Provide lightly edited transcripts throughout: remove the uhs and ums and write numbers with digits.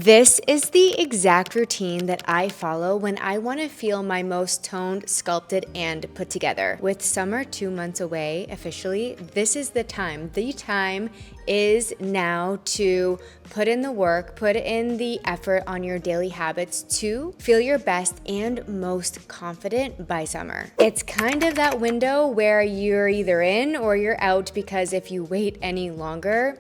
This is the exact routine that I follow when I want to feel my most toned, sculpted, and put together. With summer 2 months away officially, this is the time. The time is now to put in the work, put in the effort on your daily habits to feel your best and most confident by summer. It's kind of that window where you're either in or you're out, because if you wait any longer,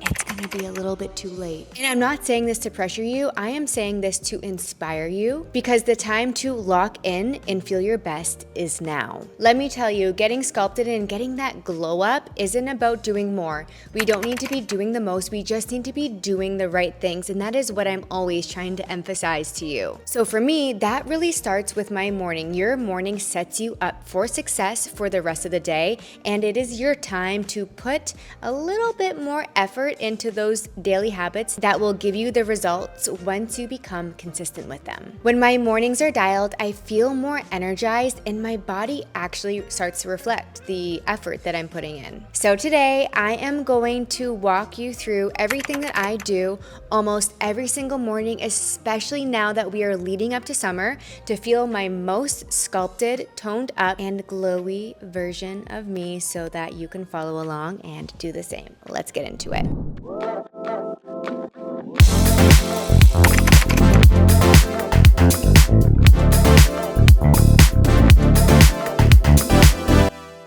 it's gonna be a little bit too late. And I'm not saying this to pressure you, I am saying this to inspire you, because the time to lock in and feel your best is now. Let me tell you, getting sculpted and getting that glow up isn't about doing more. We don't need to be doing the most, we just need to be doing the right things, and that is what I'm always trying to emphasize to you. So for me, that really starts with my morning. Your morning sets you up for success for the rest of the day, and it is your time to put a little bit more effort into those daily habits that will give you the results once you become consistent with them. When my mornings are dialed, I feel more energized and my body actually starts to reflect the effort that I'm putting in. So today, I am going to walk you through everything that I do almost every single morning, especially now that we are leading up to summer, to feel my most sculpted, toned up, and glowy version of me so that you can follow along and do the same. Let's get into it.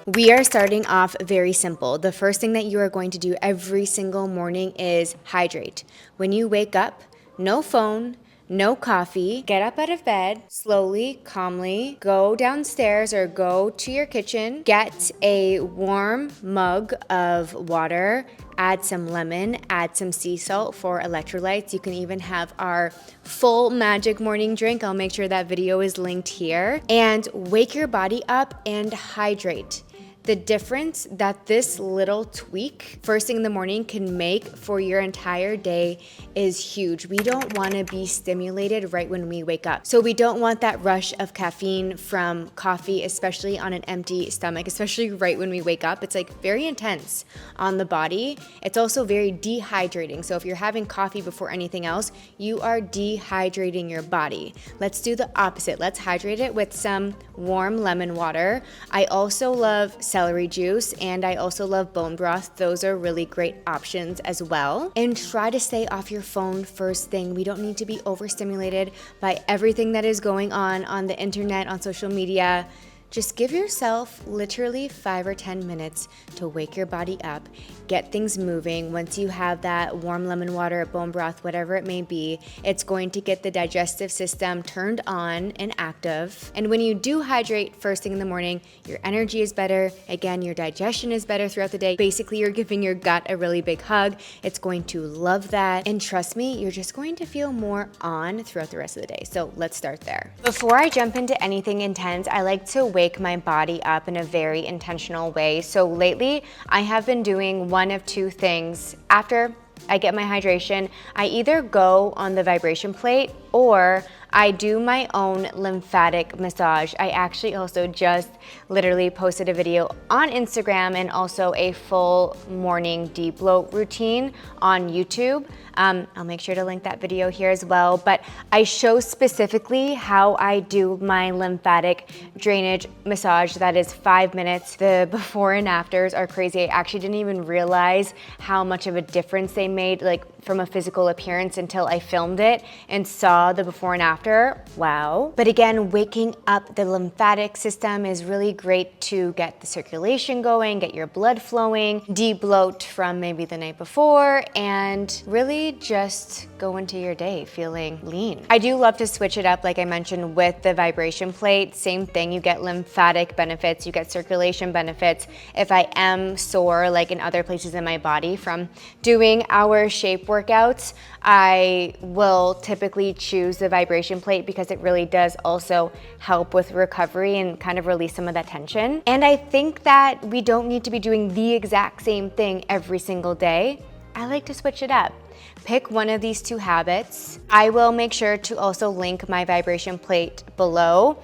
We are starting off very simple. The first thing that you are going to do every single morning is hydrate. When you wake up, no phone, no coffee, get up out of bed, slowly, calmly, go downstairs or go to your kitchen, get a warm mug of water, add some lemon, add some sea salt for electrolytes. You can even have our full magic morning drink. I'll make sure that video is linked here. And wake your body up and hydrate. The difference that this little tweak first thing in the morning can make for your entire day is huge. We don't want to be stimulated right when we wake up. So we don't want that rush of caffeine from coffee, especially on an empty stomach, especially right when we wake up. It's like very intense on the body. It's also very dehydrating. So if you're having coffee before anything else, you are dehydrating your body. Let's do the opposite. Let's hydrate it with some warm lemon water. I also love celery juice, and I also love bone broth. Those are really great options as well. And try to stay off your phone first thing. We don't need to be overstimulated by everything that is going on the internet, on social media. Just give yourself literally 5 or 10 minutes to wake your body up, get things moving. Once you have that warm lemon water, bone broth, whatever it may be, it's going to get the digestive system turned on and active. And when you do hydrate first thing in the morning, your energy is better. Again, your digestion is better throughout the day. Basically, you're giving your gut a really big hug. It's going to love that. And trust me, you're just going to feel more on throughout the rest of the day. So let's start there. Before I jump into anything intense, I like to wake my body up in a very intentional way. So lately, I have been doing one of two things. After I get my hydration, I either go on the vibration plate or I do my own lymphatic massage. I actually also just literally posted a video on Instagram and also a full morning deep bloat routine on YouTube. I'll make sure to link that video here as well, but I show specifically how I do my lymphatic drainage massage. That is 5 minutes. The before and afters are crazy. I actually didn't even realize how much of a difference they made, like from a physical appearance, until I filmed it and saw the before and after. Wow. But again, waking up the lymphatic system is really great to get the circulation going, get your blood flowing, de-bloat from maybe the night before, and really just go into your day feeling lean. I do love to switch it up, like I mentioned, with the vibration plate. Same thing, you get lymphatic benefits, you get circulation benefits. If I am sore, like in other places in my body from doing our shape workouts, I will typically choose the vibration plate because it really does also help with recovery and kind of release some of that tension. And I think that we don't need to be doing the exact same thing every single day. I like to switch it up. Pick one of these two habits. I will make sure to also link my vibration plate below.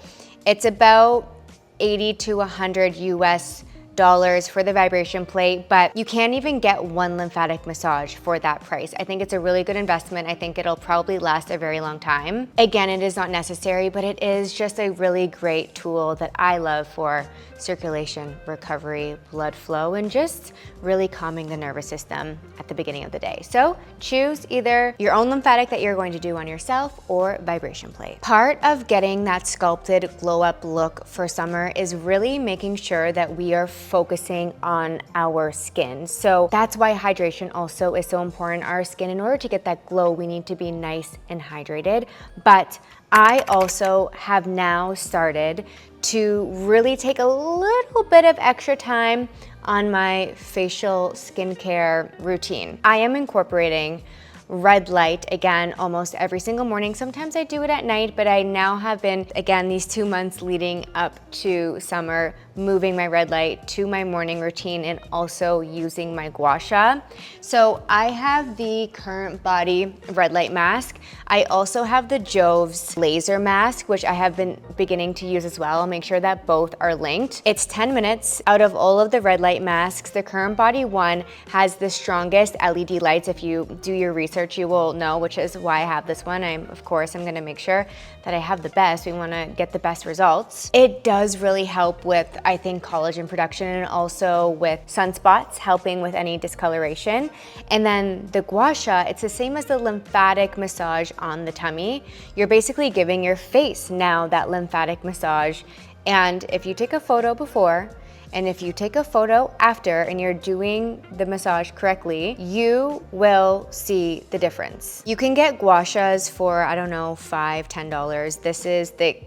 It's about 80 to 100 US for the vibration plate, but you can't even get one lymphatic massage for that price. I think it's a really good investment. I think it'll probably last a very long time. Again, it is not necessary, but it is just a really great tool that I love for circulation, recovery, blood flow, and just really calming the nervous system at the beginning of the day. So choose either your own lymphatic that you're going to do on yourself or vibration plate. Part of getting that sculpted glow up look for summer is really making sure that we are focusing on our skin. So that's why hydration also is so important. Our skin, in order to get that glow, we need to be nice and hydrated. But I also have now started to really take a little bit of extra time on my facial skincare routine. I am incorporating red light again almost every single morning. Sometimes I do it at night, but I now have been, again, these 2 months leading up to summer, moving my red light to my morning routine and also using my gua sha. So I have the Current Body red light mask. I also have the Jove's laser mask, which I have been beginning to use as well. I'll make sure that both are linked. It's 10 minutes. Out of all of the red light masks, the Current Body one has the strongest LED lights. If you do your research, you will know, which is why I have this one. Of course, I'm gonna make sure that I have the best. We wanna get the best results. It does really help with, I think, collagen production and also with sunspots, helping with any discoloration. And then the gua sha, it's the same as the lymphatic massage on the tummy. You're basically giving your face now that lymphatic massage. And if you take a photo before, and if you take a photo after and you're doing the massage correctly, you will see the difference. You can get gua shas for, I don't know, $5, $10. This is the,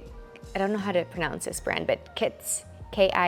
I don't know how to pronounce this brand, but Kits, Kitsch.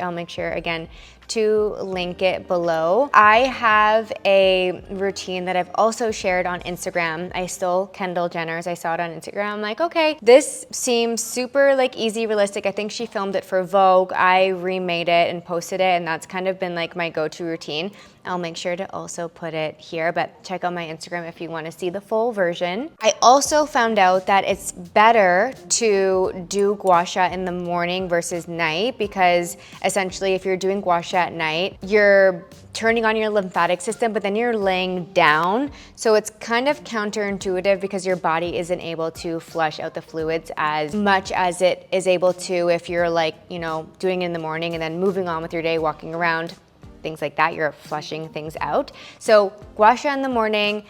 I'll make sure again to link it below. I have a routine that I've also shared on Instagram. I stole Kendall Jenner's. I saw it on Instagram. I'm like, okay, this seems super like easy, realistic. I think she filmed it for Vogue. I remade it and posted it, and that's kind of been like my go-to routine. I'll make sure to also put it here, but check out my Instagram if you want to see the full version. I also found out that it's better to do gua sha in the morning versus night, because essentially if you're doing gua sha at night, you're turning on your lymphatic system, but then you're laying down. So it's kind of counterintuitive because your body isn't able to flush out the fluids as much as it is able to if you're like, you know, doing it in the morning and then moving on with your day, walking around, things like that, you're flushing things out. So gua sha in the morning,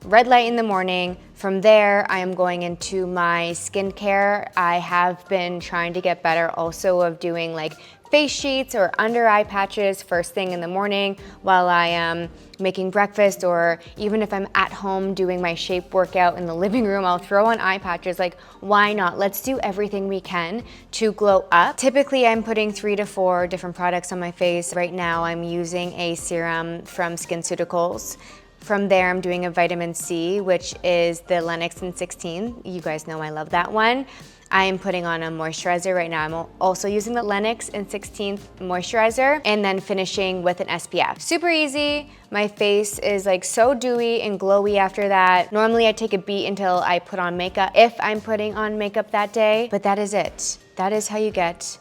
red light in the morning. From there, I am going into my skincare. I have been trying to get better also of doing like face sheets or under eye patches first thing in the morning while I am making breakfast, or even if I'm at home doing my shape workout in the living room, I'll throw on eye patches. Like, why not? Let's do everything we can to glow up. Typically, I'm putting 3 to 4 different products on my face. Right now, I'm using a serum from SkinCeuticals. From there, I'm doing a vitamin C, which is the Lennox in 16. You guys know I love that one. I am putting on a moisturizer right now. I'm also using the Lennox in 16th moisturizer, and then finishing with an SPF. Super easy. My face is like so dewy and glowy after that. Normally I take a beat until I put on makeup, if I'm putting on makeup that day, but that is it. That is how you get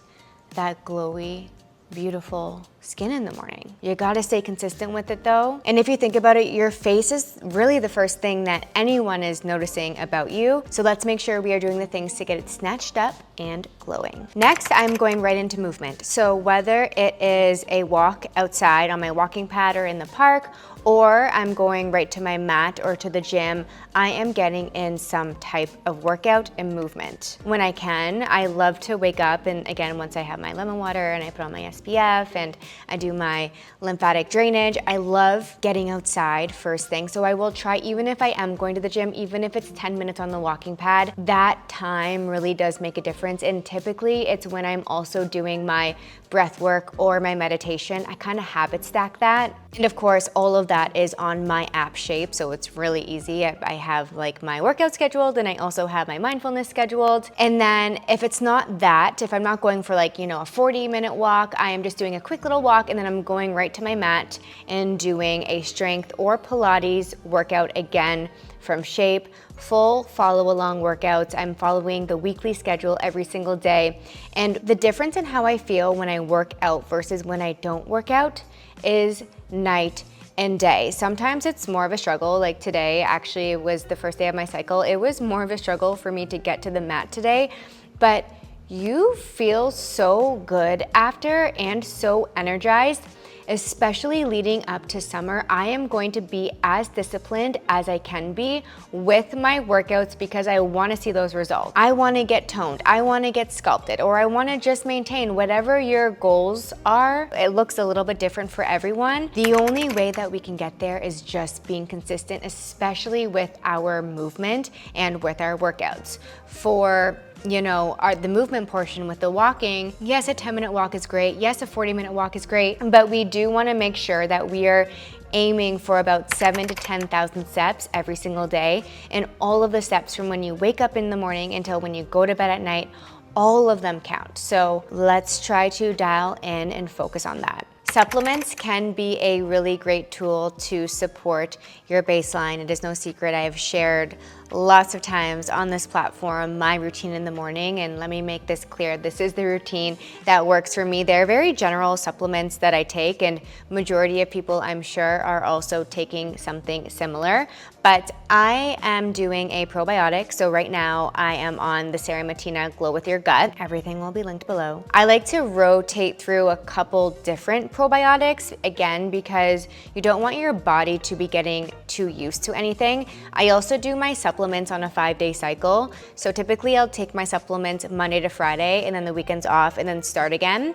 that glowy, beautiful skin in the morning. You gotta stay consistent with it though. And if you think about it, your face is really the first thing that anyone is noticing about you. So let's make sure we are doing the things to get it snatched up and glowing. Next, I'm going right into movement. So whether it is a walk outside on my walking pad or in the park, or I'm going right to my mat or to the gym, I am getting in some type of workout and movement. When I can, I love to wake up, and again, once I have my lemon water and I put on my SPF and I do my lymphatic drainage, I love getting outside first thing. So I will try, even if I am going to the gym, even if it's 10 minutes on the walking pad, that time really does make a difference. And typically it's when I'm also doing my breath work or my meditation. I kind of habit stack that. And of course, all of that is on my app Shape, so it's really easy. I have like my workout scheduled, and I also have my mindfulness scheduled. And then if it's not that, if I'm not going for like, you know, a 40-minute walk, I am just doing a quick little walk, and then I'm going right to my mat and doing a strength or Pilates workout again from Shape. Full follow along workouts. I'm following the weekly schedule every single day. And the difference in how I feel when I work out versus when I don't work out is night and day. Sometimes it's more of a struggle. Like today actually was the first day of my cycle. It was more of a struggle for me to get to the mat today, but you feel so good after and so energized. Especially leading up to summer, I am going to be as disciplined as I can be with my workouts because I want to see those results. I want to get toned, I want to get sculpted, or I want to just maintain whatever your goals are. It looks a little bit different for everyone. The only way that we can get there is just being consistent, especially with our movement and with our workouts. For the movement portion with the walking, yes, a 10-minute walk is great. Yes, a 40-minute walk is great, but we do want to make sure that we are aiming for about 7,000 to 10,000 steps every single day. And all of the steps from when you wake up in the morning until when you go to bed at night, all of them count. So let's try to dial in and focus on that. Supplements can be a really great tool to support your baseline. It is no secret, I have shared lots of times on this platform my routine in the morning, and let me make this clear, this is the routine that works for me. They're very general supplements that I take, and majority of people I'm sure are also taking something similar, but I am doing a probiotic. So right now I am on the Matina Glow with Your Gut. Everything will be linked below. I like to rotate through a couple different probiotics, again, because you don't want your body to be getting too used to anything. I also do my supplements on a 5-day cycle. So typically I'll take my supplements Monday to Friday and then the weekends off and then start again.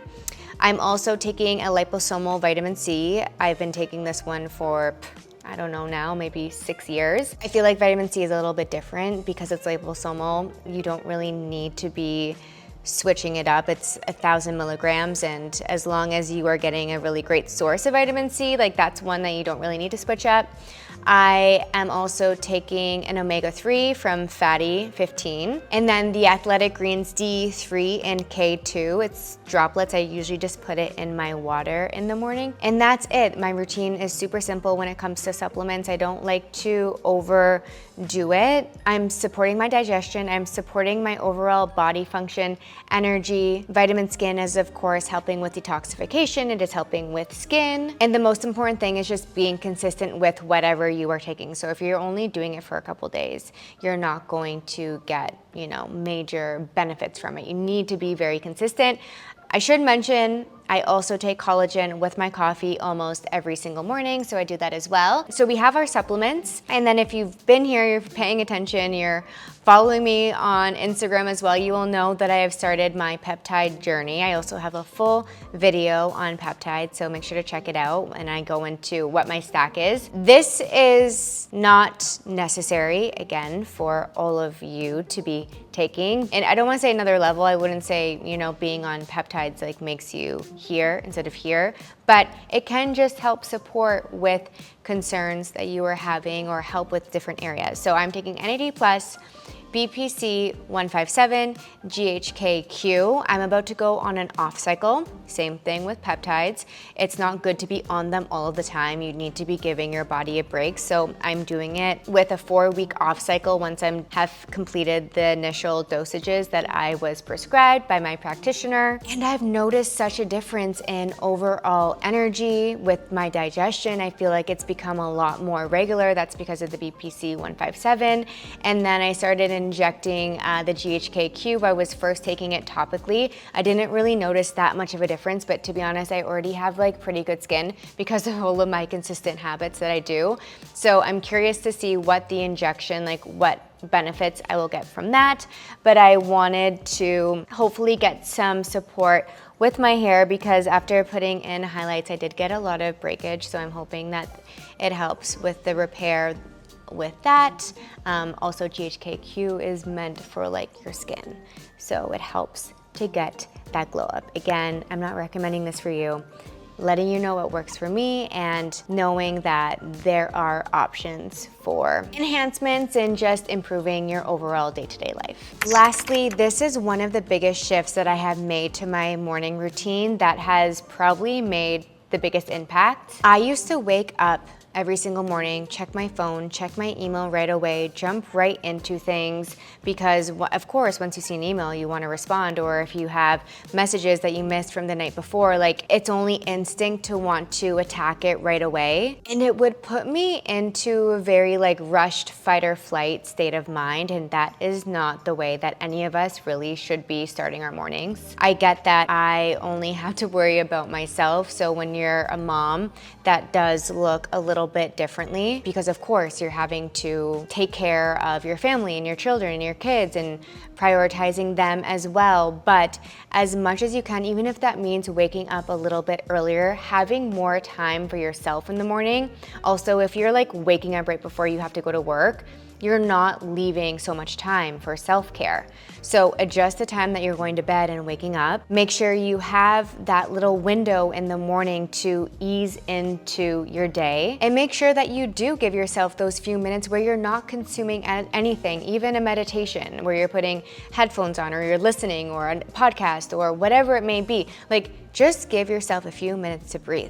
I'm also taking a liposomal vitamin C. I've been taking this one for, I don't know now, maybe 6 years. I feel like vitamin C is a little bit different because it's liposomal. You don't really need to be switching it up. It's 1,000 milligrams, and as long as you are getting a really great source of vitamin C, like that's one that you don't really need to switch up. I am also taking an omega-3 from Fatty 15, and then the Athletic Greens D3 and K2. It's droplets. I usually just put it in my water in the morning, and that's it. My routine is super simple when it comes to supplements. I don't like to overdo it. I'm supporting my digestion. I'm supporting my overall body function, energy. Vitamin Skin is, of course, helping with detoxification. It is helping with skin, and the most important thing is just being consistent with whatever you are taking. So if you're only doing it for a couple days, you're not going to get, major benefits from it. You need to be very consistent. I should mention, I also take collagen with my coffee almost every single morning, so I do that as well. So we have our supplements, and then if you've been here, you're paying attention, you're following me on Instagram as well, you will know that I have started my peptide journey. I also have a full video on peptides, so make sure to check it out, and I go into what my stack is. This is not necessary, again, for all of you to be taking. And I don't want to say another level. I wouldn't say, being on peptides like makes you here instead of here, but it can just help support with concerns that you are having or help with different areas. So I'm taking NAD+, BPC 157, GHKQ. I'm about to go on an off cycle. Same thing with peptides. It's not good to be on them all of the time. You need to be giving your body a break. So I'm doing it with a 4-week off cycle once I have completed the initial dosages that I was prescribed by my practitioner. And I've noticed such a difference in overall energy with my digestion. I feel like it's become a lot more regular. That's because of the BPC 157. And then I started injecting the GHKQ. I was first taking it topically. I didn't really notice that much of a difference, but to be honest, I already have like pretty good skin because of all of my consistent habits that I do. So I'm curious to see what the injection, like what benefits I will get from that. But I wanted to hopefully get some support with my hair because after putting in highlights, I did get a lot of breakage. So I'm hoping that it helps with the repair with that. Also, GHKQ is meant for like your skin, so it helps to get that glow up. Again, I'm not recommending this for you. letting you know what works for me and knowing that there are options for enhancements and just improving your overall day-to-day life. Lastly, this is one of the biggest shifts that I have made to my morning routine that has probably made the biggest impact. I used to wake up every single morning, check my phone, check my email right away, jump right into things because of course, once you see an email, you want to respond, or if you have messages that you missed from the night before, like it's only instinct to want to attack it right away. And it would put me into a very like rushed fight or flight state of mind. And that is not the way that any of us really should be starting our mornings. I get that I only have to worry about myself. So when you're a mom, that does look a little bit differently because of course you're having to take care of your family and your children and your kids and prioritizing them as well. But as much as you can, even if that means waking up a little bit earlier, having more time for yourself in the morning. Also, if you're like waking up right before you have to go to work, you're not leaving so much time for self-care. So adjust the time that you're going to bed and waking up. Make sure you have that little window in the morning to ease into your day. And make sure that you do give yourself those few minutes where you're not consuming anything, even a meditation, where you're putting headphones on or you're listening or a podcast or whatever it may be. Like, just give yourself a few minutes to breathe,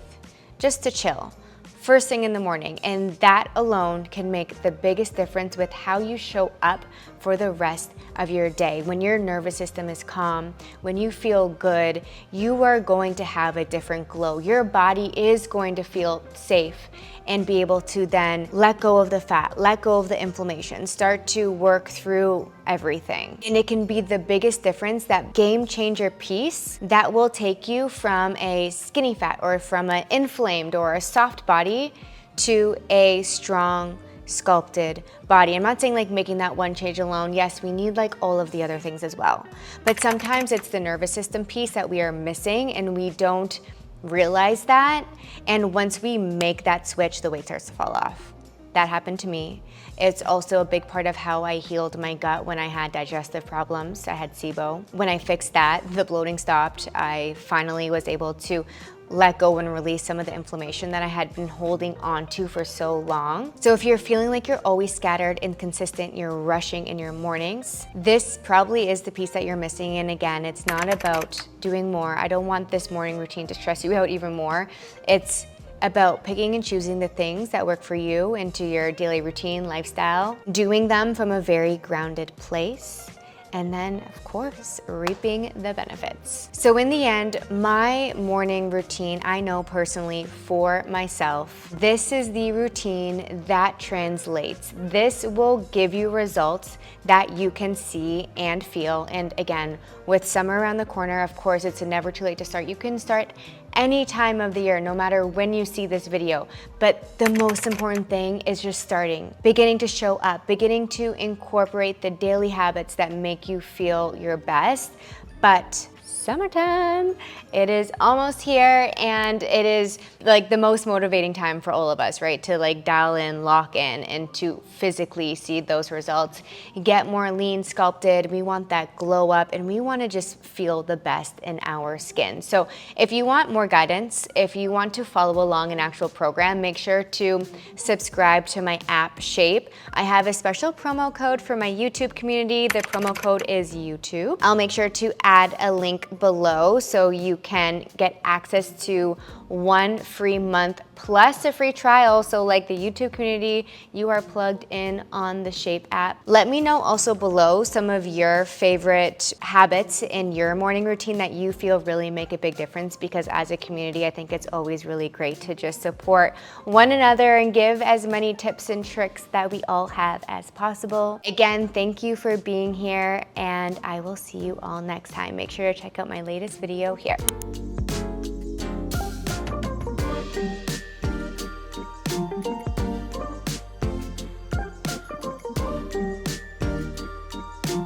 just to chill. First thing in the morning, and that alone can make the biggest difference with how you show up for the rest of your day. When your nervous system is calm, when you feel good, you are going to have a different glow. Your body is going to feel safe and be able to then let go of the fat, let go of the inflammation, start to work through everything. And it can be the biggest difference, that game changer piece that will take you from a skinny fat or from an inflamed or a soft body to a strong, sculpted body. I'm not saying like making that one change alone. Yes, we need like all of the other things as well. But sometimes it's the nervous system piece that we are missing and we don't realize that. And once we make that switch, the weight starts to fall off. That happened to me. It's also a big part of how I healed my gut when I had digestive problems. I had SIBO. When I fixed that, the bloating stopped. I finally was able to let go and release some of the inflammation that I had been holding on to for so long. So if you're feeling like you're always scattered, inconsistent, you're rushing in your mornings, this probably is the piece that you're missing. And again, it's not about doing more. I don't want this morning routine to stress you out even more. It's about picking and choosing the things that work for you into your daily routine, lifestyle, doing them from a very grounded place, and then, of course, reaping the benefits. So in the end, my morning routine, I know personally for myself, this is the routine that translates. This will give you results that you can see and feel. And again, with summer around the corner, of course, it's never too late to start. You can start any time of the year, no matter when you see this video. But the most important thing is just starting, beginning to show up, beginning to incorporate the daily habits that make you feel your best. But summertime, it is almost here, and it is like the most motivating time for all of us, right? To like dial in, lock in, and to physically see those results, get more lean, sculpted. We want that glow up, and we want to just feel the best in our skin. So if you want more guidance, if you want to follow along an actual program, make sure to subscribe to my app Shape. I have a special promo code for my YouTube community. The promo code is YouTube. I'll make sure to add a link below so you can get access to 1 free month plus a free trial. So like the YouTube community, you are plugged in on the Shape app. Let me know also below some of your favorite habits in your morning routine that you feel really make a big difference, because as a community, I think it's always really great to just support one another and give as many tips and tricks that we all have as possible. Again, thank you for being here, and I will see you all next time. Make sure to check out my latest video here.